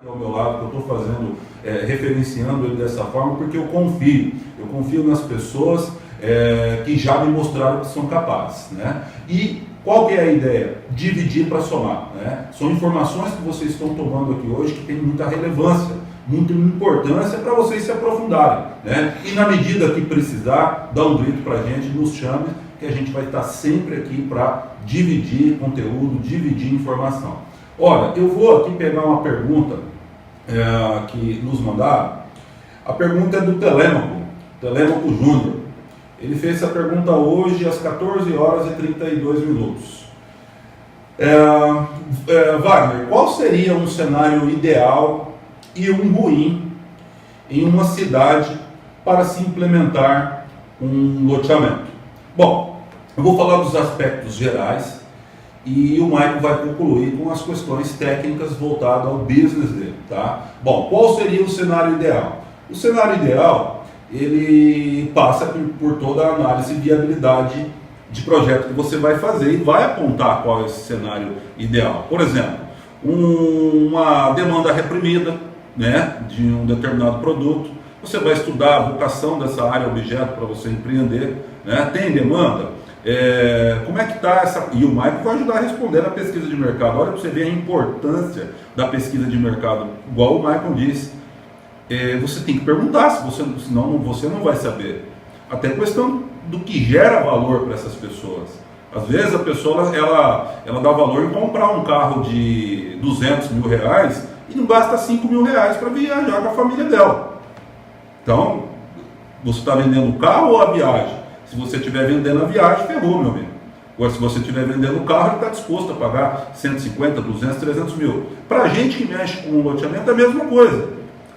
ao meu lado, que eu estou fazendo, referenciando ele dessa forma, porque eu confio nas pessoas que já me mostraram que são capazes, né? E qual que é a ideia? Dividir para somar, né? São informações que vocês estão tomando aqui hoje que tem muita relevância, muita importância para vocês se aprofundarem, né? E na medida que precisar, dá um grito para a gente, nos chame, que a gente vai estar sempre aqui para dividir conteúdo, dividir informação. Olha, eu vou aqui pegar uma pergunta que nos mandaram. A pergunta é do Telêmaco Júnior. Ele fez essa pergunta hoje às 14 horas e 32 minutos. Wagner, qual seria um cenário ideal e um ruim em uma cidade para se implementar um loteamento? Bom, eu vou falar dos aspectos gerais e o Maicon vai concluir com as questões técnicas voltadas ao business dele, tá? Bom, qual seria o cenário ideal? O cenário ideal, ele passa por toda a análise de viabilidade de projeto que você vai fazer e vai apontar qual é esse cenário ideal. Por exemplo, uma demanda reprimida, né, de um determinado produto. Você vai estudar a vocação dessa área objeto para você empreender, né? Tem demanda? Como é que está essa... E o Maicon vai ajudar a responder na pesquisa de mercado. Olha para você ver a importância da pesquisa de mercado. Igual o Maicon disse, você tem que perguntar, senão você não vai saber. Até questão do que gera valor para essas pessoas. Às vezes a pessoa ela dá valor em comprar um carro de 200 mil reais e não gasta 5 mil reais para viajar com a família dela. Então, você está vendendo o carro ou a viagem? Se você estiver vendendo a viagem, ferrou, meu amigo. Agora, se você estiver vendendo o carro, ele está disposto a pagar 150, 200, 300 mil. Para a gente que mexe com o loteamento, é a mesma coisa.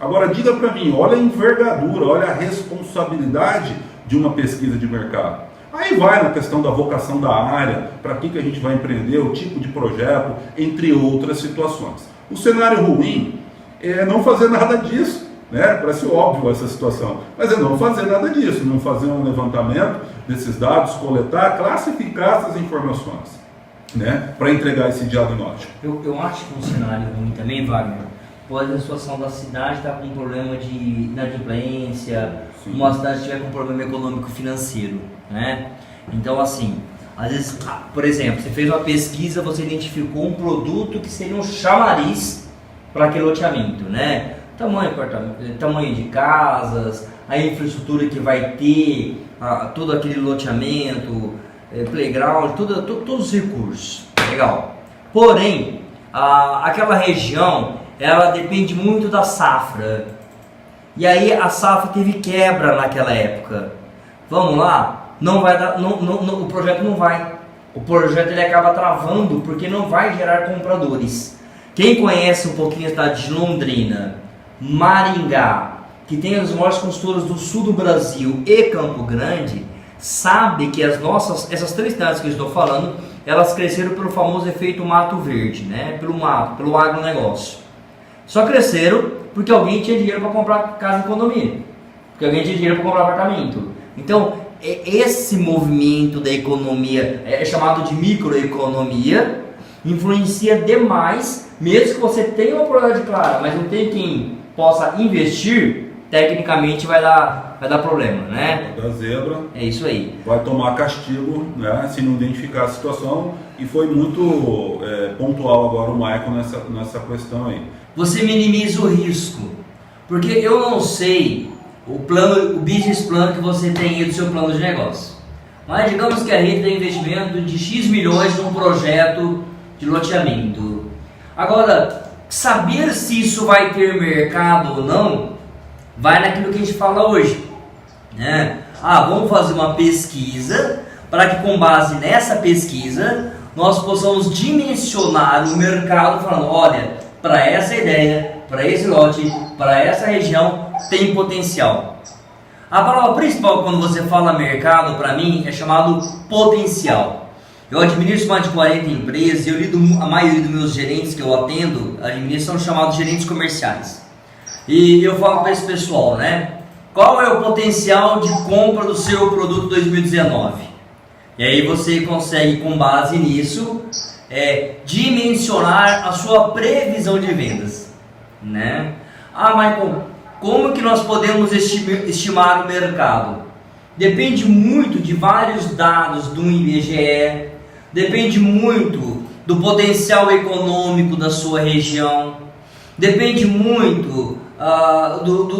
Agora, diga para mim, olha a envergadura, olha a responsabilidade de uma pesquisa de mercado. Aí vai na questão da vocação da área, para que a gente vai empreender, o tipo de projeto, entre outras situações. O cenário ruim é não fazer nada disso. Né? Parece óbvio essa situação, mas é não fazer nada disso, não fazer um levantamento desses dados, coletar, classificar essas informações, né? Para entregar esse diagnóstico. Eu acho que um cenário ruim também, Wagner, pode a situação da cidade estar com um problema de inadimplência, uma cidade estiver com um problema econômico-financeiro, né? Então, assim, às vezes, por exemplo, você fez uma pesquisa, você identificou um produto que seria um chamariz para aquele loteamento, né? Tamanho de casas, a infraestrutura que vai ter, todo aquele loteamento, playground, todos os recursos, legal. Porém, aquela região, ela depende muito da safra, e aí a safra teve quebra naquela época. Vamos lá, não vai dar, o projeto não vai, o projeto ele acaba travando porque não vai gerar compradores. Quem conhece um pouquinho a cidade de Londrina, Maringá, que tem as maiores consultoras do sul do Brasil e Campo Grande, sabe que essas três cidades que eu estou falando, elas cresceram pelo famoso efeito mato verde, né? Pelo agronegócio. Só cresceram porque alguém tinha dinheiro para comprar casa em condomínio, porque alguém tinha dinheiro para comprar apartamento. Então, esse movimento da economia é chamado de microeconomia, influencia demais, mesmo que você tenha uma propriedade clara, mas não tem quem possa investir, tecnicamente vai dar problema, né? Da zebra. É isso aí. Vai tomar castigo, né, se não identificar a situação, e foi muito pontual agora o Maicon nessa questão aí. Você minimiza o risco, porque eu não sei o business plan que você tem aí do seu plano de negócio, mas digamos que a rede tem investimento de X milhões num projeto de loteamento. Agora, saber se isso vai ter mercado ou não, vai naquilo que a gente fala hoje, né? Vamos fazer uma pesquisa para que com base nessa pesquisa nós possamos dimensionar o mercado falando, olha, para essa ideia, para esse lote, para essa região tem potencial. A palavra principal quando você fala mercado para mim é chamado potencial. Eu administro mais de 40 empresas e eu lido, a maioria dos meus gerentes que eu atendo, são chamados gerentes comerciais. E eu falo para esse pessoal, né? Qual é o potencial de compra do seu produto 2019? E aí você consegue, com base nisso, dimensionar a sua previsão de vendas. né? Ah, Michael, como que nós podemos estimar o mercado? Depende muito de vários dados do IBGE, depende muito do potencial econômico da sua região, depende muito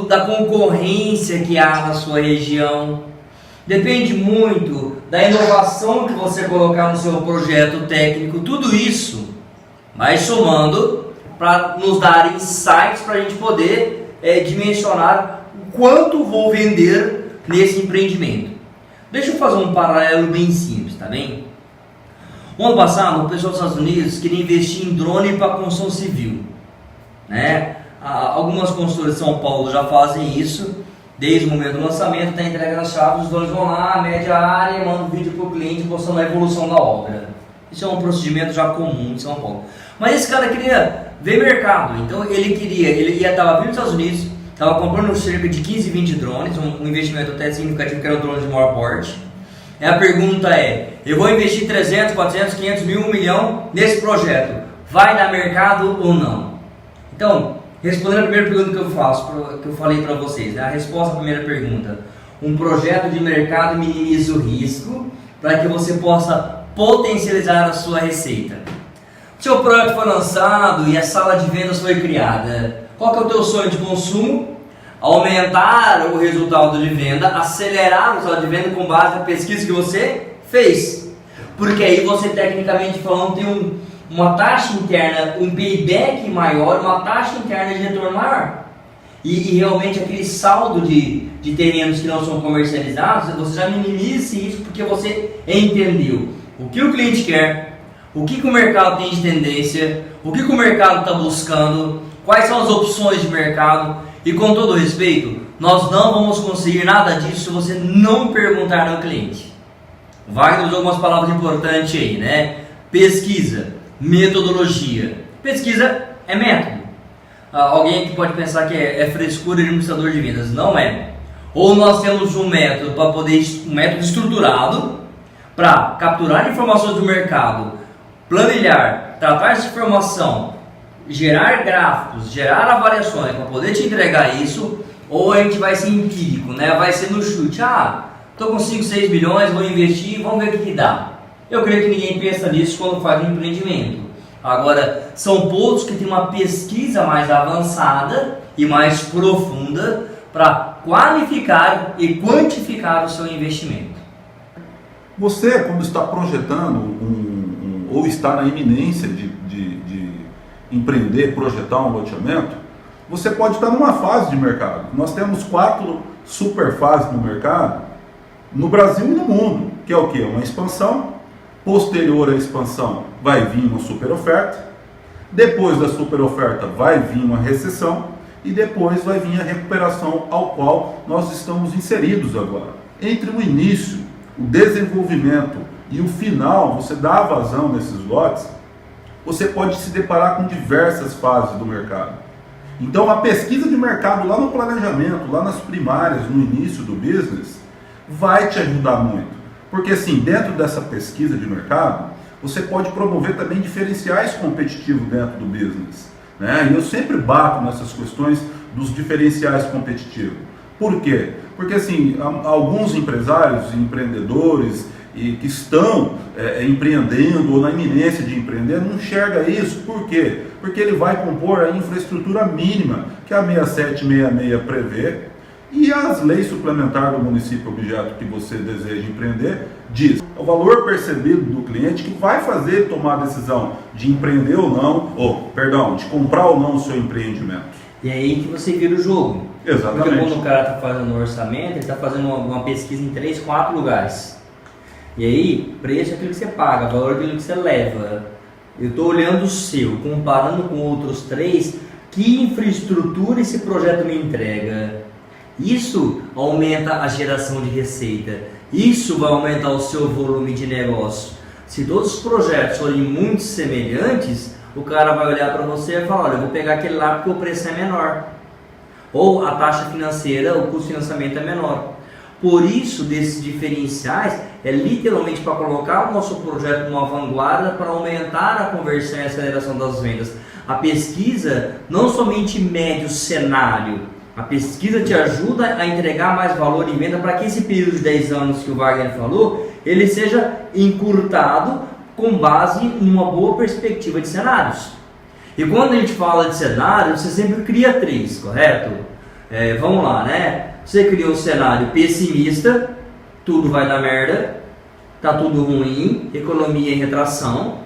da concorrência que há na sua região, depende muito da inovação que você colocar no seu projeto técnico. Tudo isso vai somando para nos dar insights para a gente poder dimensionar o quanto vou vender nesse empreendimento. Deixa eu fazer um paralelo bem simples, tá bem? O ano passado, o pessoal dos Estados Unidos queria investir em drone para construção civil, né? Algumas construtoras de São Paulo já fazem isso, desde o momento do lançamento, da entrega das chaves, os donos vão lá, mede a área e mandam um vídeo para o cliente mostrando a evolução da obra. Isso é um procedimento já comum em São Paulo. Mas esse cara queria ver mercado, então ele estava vindo dos Estados Unidos, estava comprando cerca de 15, 20 drones, um investimento até significativo, que era um drone de maior porte. E a pergunta é, eu vou investir 300, 400, 500 mil, 1 milhão nesse projeto, vai dar mercado ou não? Então, respondendo a primeira pergunta que eu falei para vocês, né? A resposta à primeira pergunta, um projeto de mercado minimiza o risco para que você possa potencializar a sua receita. Seu projeto foi lançado e a sala de vendas foi criada. Qual que é o teu sonho de consumo? Aumentar o resultado de venda, acelerar o resultado de venda com base na pesquisa que você fez. Porque aí você, tecnicamente falando, tem uma taxa interna, um payback maior, uma taxa interna de retorno maior. E realmente aquele saldo de terrenos que não são comercializados, você já minimiza isso porque você entendeu o que o cliente quer, o que o mercado tem de tendência, o que o mercado está buscando, quais são as opções de mercado. E com todo respeito, nós não vamos conseguir nada disso se você não perguntar ao cliente. Wagner usou algumas palavras importantes aí, né? Pesquisa, metodologia. Pesquisa é método. Alguém que pode pensar que é frescura de administrador de vendas. Não é. Ou nós temos um método para poder, um método estruturado para capturar informações do mercado, planilhar, tratar essa informação, gerar gráficos, gerar avaliações para poder te entregar isso, ou a gente vai ser empírico, né? Vai ser no chute. Estou com 5, 6 milhões, vou investir, vamos ver o que dá. Eu creio que ninguém pensa nisso quando faz um empreendimento. Agora, são poucos que têm uma pesquisa mais avançada e mais profunda para qualificar e quantificar o seu investimento. Você, quando está projetando ou está na iminência de empreender, projetar um loteamento, você pode estar numa fase de mercado. Nós temos 4 super fases no mercado, no Brasil e no mundo, que é o quê? Uma expansão. Posterior à expansão vai vir uma super oferta, depois da super oferta vai vir uma recessão e depois vai vir a recuperação ao qual nós estamos inseridos agora. Entre o início, o desenvolvimento e o final, você dá vazão nesses lotes, você pode se deparar com diversas fases do mercado. Então a pesquisa de mercado lá no planejamento, lá nas primárias, no início do business, vai te ajudar muito. Porque assim, dentro dessa pesquisa de mercado, você pode promover também diferenciais competitivos dentro do business, né? E eu sempre bato nessas questões dos diferenciais competitivos. Por quê? Porque assim, alguns empresários e empreendedores que estão empreendendo ou na iminência de empreender não enxerga isso. Por quê? Porque ele vai compor a infraestrutura mínima que a 6766 prevê. E as leis suplementares do município objeto que você deseja empreender diz o valor percebido do cliente que vai fazer ele tomar a decisão de empreender ou não, de comprar ou não o seu empreendimento. E é aí que você vira o jogo. Exatamente. Porque quando o cara está fazendo um orçamento, ele está fazendo uma pesquisa em 3, 4 lugares. E aí, preço é aquilo que você paga, valor é aquilo que você leva. Eu estou olhando o seu, comparando com outros 3, que infraestrutura esse projeto me entrega. Isso aumenta a geração de receita, isso vai aumentar o seu volume de negócio. Se todos os projetos forem muito semelhantes, o cara vai olhar para você e falar, olha, eu vou pegar aquele lá porque o preço é menor. Ou a taxa financeira, o custo de financiamento é menor. Por isso, desses diferenciais, é literalmente para colocar o nosso projeto numa vanguarda para aumentar a conversão e a aceleração das vendas. a pesquisa não somente mede o cenário, a pesquisa te ajuda a entregar mais valor em venda para que esse período de 10 anos que o Wagner falou, ele seja encurtado com base em uma boa perspectiva de cenários. E quando a gente fala de cenário, você sempre cria 3, correto? Vamos lá, né? Você cria um cenário pessimista, tudo vai dar merda, tá tudo ruim, economia em retração.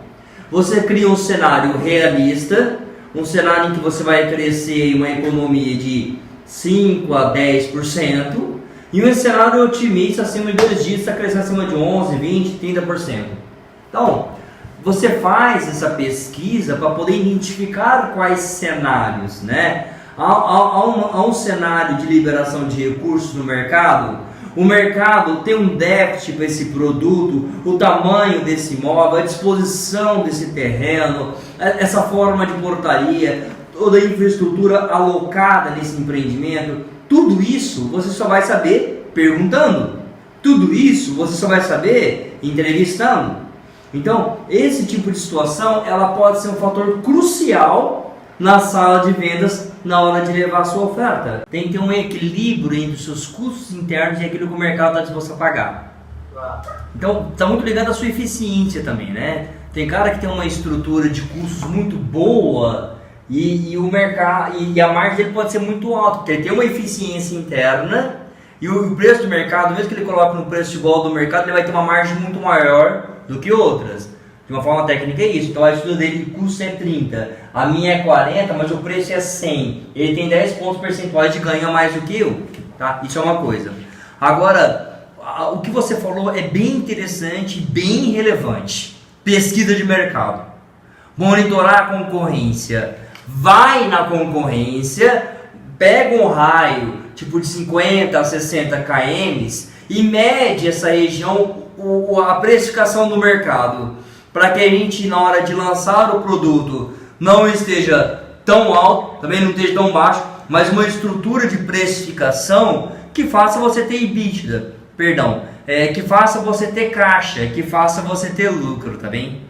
Você cria um cenário realista, um cenário em que você vai crescer em uma economia de 5 a 10%, e um cenário otimista acima de 2 dígitos, está crescendo acima de 11, 20, 30%. Então, você faz essa pesquisa para poder identificar quais cenários, né? Há um cenário de liberação de recursos no mercado. O mercado tem um déficit para esse produto, o tamanho desse imóvel, a disposição desse terreno, essa forma de portaria, toda a infraestrutura alocada nesse empreendimento. Tudo isso você só vai saber perguntando. Tudo isso você só vai saber entrevistando. Então, esse tipo de situação, ela pode ser um fator crucial na sala de vendas na hora de levar a sua oferta. Tem que ter um equilíbrio entre os seus custos internos e aquilo que o mercado está disposto a pagar. Então, está muito ligado à sua eficiência também, né? Tem cara que tem uma estrutura de custos muito boa e o mercado, e a margem dele pode ser muito alta, porque ele tem uma eficiência interna e o preço do mercado, mesmo que ele coloque no preço igual do mercado, ele vai ter uma margem muito maior do que outras. De uma forma técnica é isso. Então a estrutura dele, o custo é 30, a minha é 40, mas o preço é 100. Ele tem 10 pontos percentuais de ganho a mais do que eu, tá? Isso é uma coisa. Agora, o que você falou é bem interessante, bem relevante. Pesquisa de mercado. Monitorar a concorrência. Vai na concorrência, pega um raio tipo de 50 a 60 km e mede essa região, a precificação do mercado, para que a gente, na hora de lançar o produto, não esteja tão alto, também não esteja tão baixo, mas uma estrutura de precificação que faça você ter EBITDA, que faça você ter caixa, que faça você ter lucro, tá bem?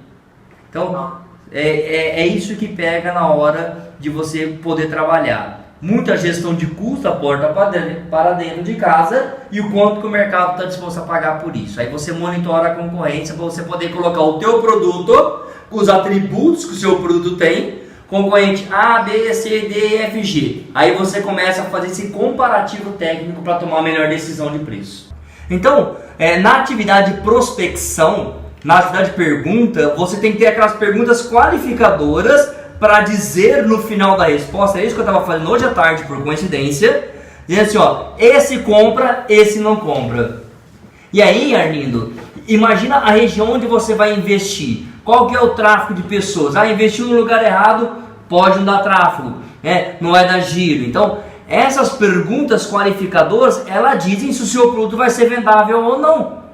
Então, é isso que pega na hora de você poder trabalhar. Muita gestão de custo, a porta para dentro de casa e o quanto que o mercado está disposto a pagar por isso. Aí você monitora a concorrência para você poder colocar o teu produto com os atributos que o seu produto tem, concorrente A, B, C, D, E, F, G. Aí você começa a fazer esse comparativo técnico para tomar a melhor decisão de preço. Então, na atividade prospecção, na atividade pergunta, você tem que ter aquelas perguntas qualificadoras para dizer no final da resposta, é isso que eu estava fazendo hoje à tarde por coincidência, dizendo assim, ó, esse compra, esse não compra. E aí, Arlindo, imagina a região onde você vai investir. Qual que é o tráfego de pessoas? Investiu no lugar errado, pode não dar tráfego, não vai dar giro. Então, essas perguntas qualificadoras, elas dizem se o seu produto vai ser vendável ou não.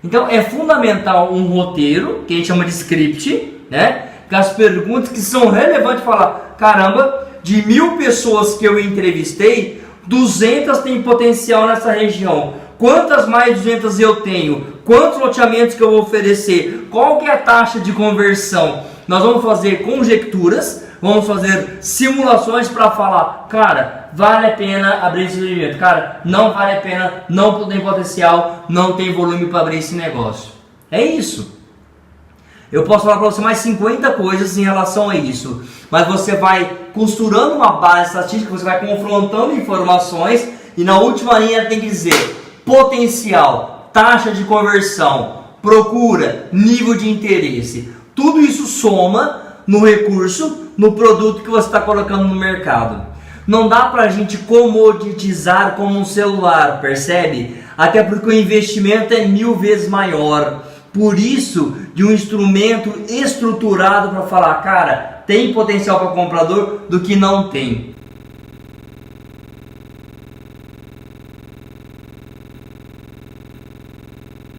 Então, é fundamental um roteiro, que a gente chama de script, né? As perguntas que são relevantes, falar, caramba, de 1000 pessoas que eu entrevistei, 200 têm potencial nessa região. Quantas mais 200 eu tenho? Quantos loteamentos que eu vou oferecer? Qual que é a taxa de conversão? Nós vamos fazer conjecturas, vamos fazer simulações para falar, cara, vale a pena abrir esse empreendimento, cara, não vale a pena, não tem potencial, não tem volume para abrir esse negócio. É isso. Eu posso falar para você mais 50 coisas em relação a isso, mas você vai costurando uma base estatística, você vai confrontando informações e na última linha tem que dizer potencial, taxa de conversão, procura, nível de interesse. Tudo isso soma no recurso, no produto que você está colocando no mercado. Não dá para a gente comoditizar como um celular, percebe? Até porque o investimento é 1000 vezes maior. Por isso, de um instrumento estruturado para falar, cara, tem potencial para comprador do que não tem.